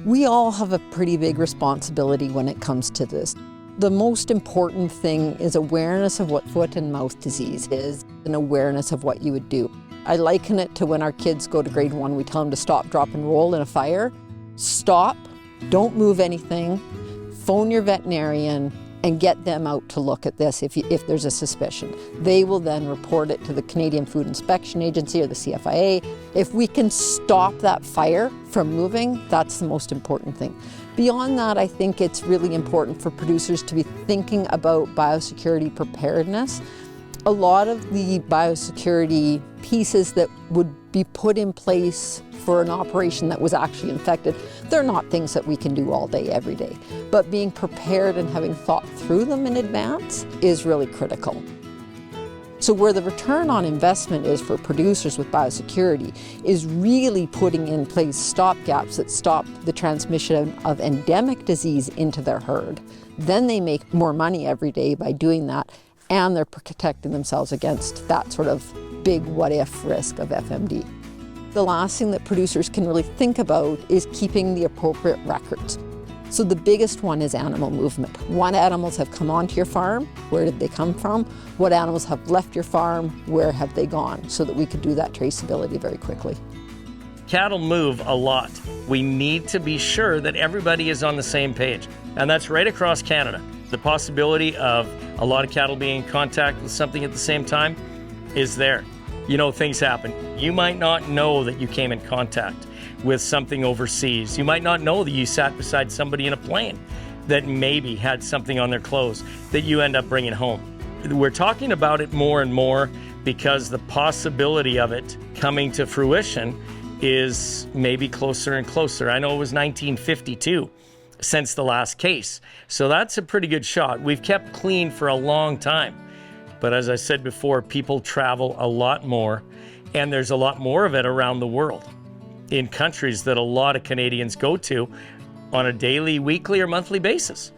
We all have a pretty big responsibility when it comes to this. The most important thing is awareness of what foot and mouth disease is and awareness of what you would do. I liken it to when our kids go to grade 1, we tell them to stop, drop, and roll in a fire. Stop, don't move anything, phone your veterinarian, and get them out to look at this if there's a suspicion. They will then report it to the Canadian Food Inspection Agency or the CFIA. If we can stop that fire from moving, that's the most important thing. Beyond that, I think it's really important for producers to be thinking about biosecurity preparedness. A lot of the biosecurity pieces that would be put in place for an operation that was actually infected, they're not things that we can do all day, every day. But being prepared and having thought through them in advance is really critical. So where the return on investment is for producers with biosecurity is really putting in place stopgaps that stop the transmission of endemic disease into their herd. Then they make more money every day by doing that, and they're protecting themselves against that sort of big what-if risk of FMD. The last thing that producers can really think about is keeping the appropriate records. So the biggest one is animal movement. What animals have come onto your farm? Where did they come from? What animals have left your farm? Where have they gone? So that we could do that traceability very quickly. Cattle move a lot. We need to be sure that everybody is on the same page. And that's right across Canada. The possibility of a lot of cattle being in contact with something at the same time is there. You know, things happen. You might not know that you came in contact with something overseas. You might not know that you sat beside somebody in a plane that maybe had something on their clothes that you end up bringing home. We're talking about it more and more because the possibility of it coming to fruition is maybe closer and closer. I know it was 1952 since the last case. So that's a pretty good shot. We've kept clean for a long time. But as I said before, people travel a lot more, and there's a lot more of it around the world in countries that a lot of Canadians go to on a daily, weekly, or monthly basis.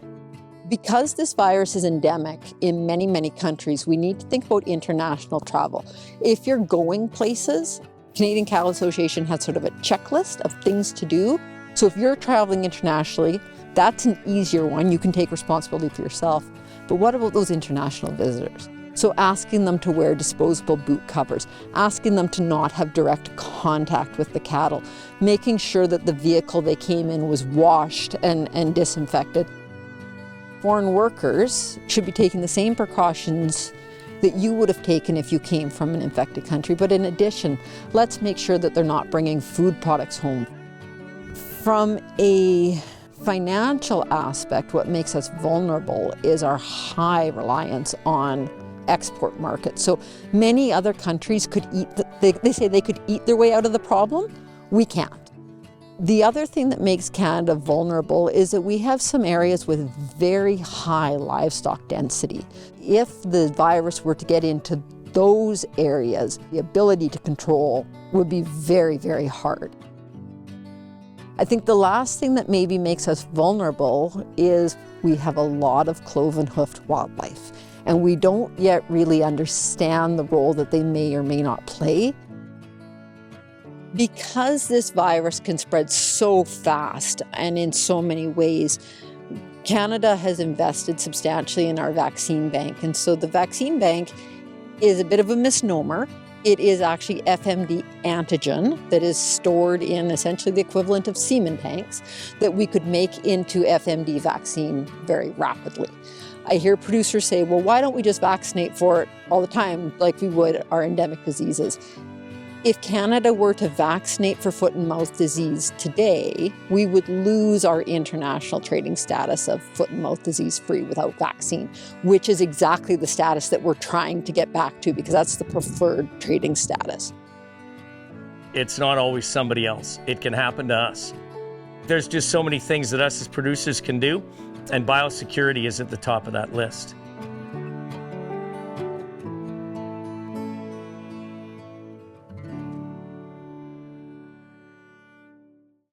Because this virus is endemic in many, many countries, we need to think about international travel. If you're going places, Canadian Cattle Association has sort of a checklist of things to do. So if you're traveling internationally, that's an easier one. You can take responsibility for yourself. But what about those international visitors? So asking them to wear disposable boot covers, asking them to not have direct contact with the cattle, making sure that the vehicle they came in was washed and disinfected. Foreign workers should be taking the same precautions that you would have taken if you came from an infected country. But in addition, let's make sure that they're not bringing food products home. From a financial aspect, what makes us vulnerable is our high reliance on export markets. So many other countries could they say they could eat their way out of the problem. We can't. The other thing that makes Canada vulnerable is that we have some areas with very high livestock density. If the virus were to get into those areas, the ability to control would be very, very hard. I think the last thing that maybe makes us vulnerable is we have a lot of cloven-hoofed wildlife, and we don't yet really understand the role that they may or may not play. Because this virus can spread so fast and in so many ways, Canada has invested substantially in our vaccine bank. And so the vaccine bank is a bit of a misnomer. It is actually FMD antigen that is stored in essentially the equivalent of semen tanks that we could make into FMD vaccine very rapidly. I hear producers say, well, why don't we just vaccinate for it all the time like we would our endemic diseases? If Canada were to vaccinate for foot and mouth disease today, we would lose our international trading status of foot and mouth disease free without vaccine, which is exactly the status that we're trying to get back to because that's the preferred trading status. It's not always somebody else. It can happen to us. There's just so many things that us as producers can do, and biosecurity is at the top of that list.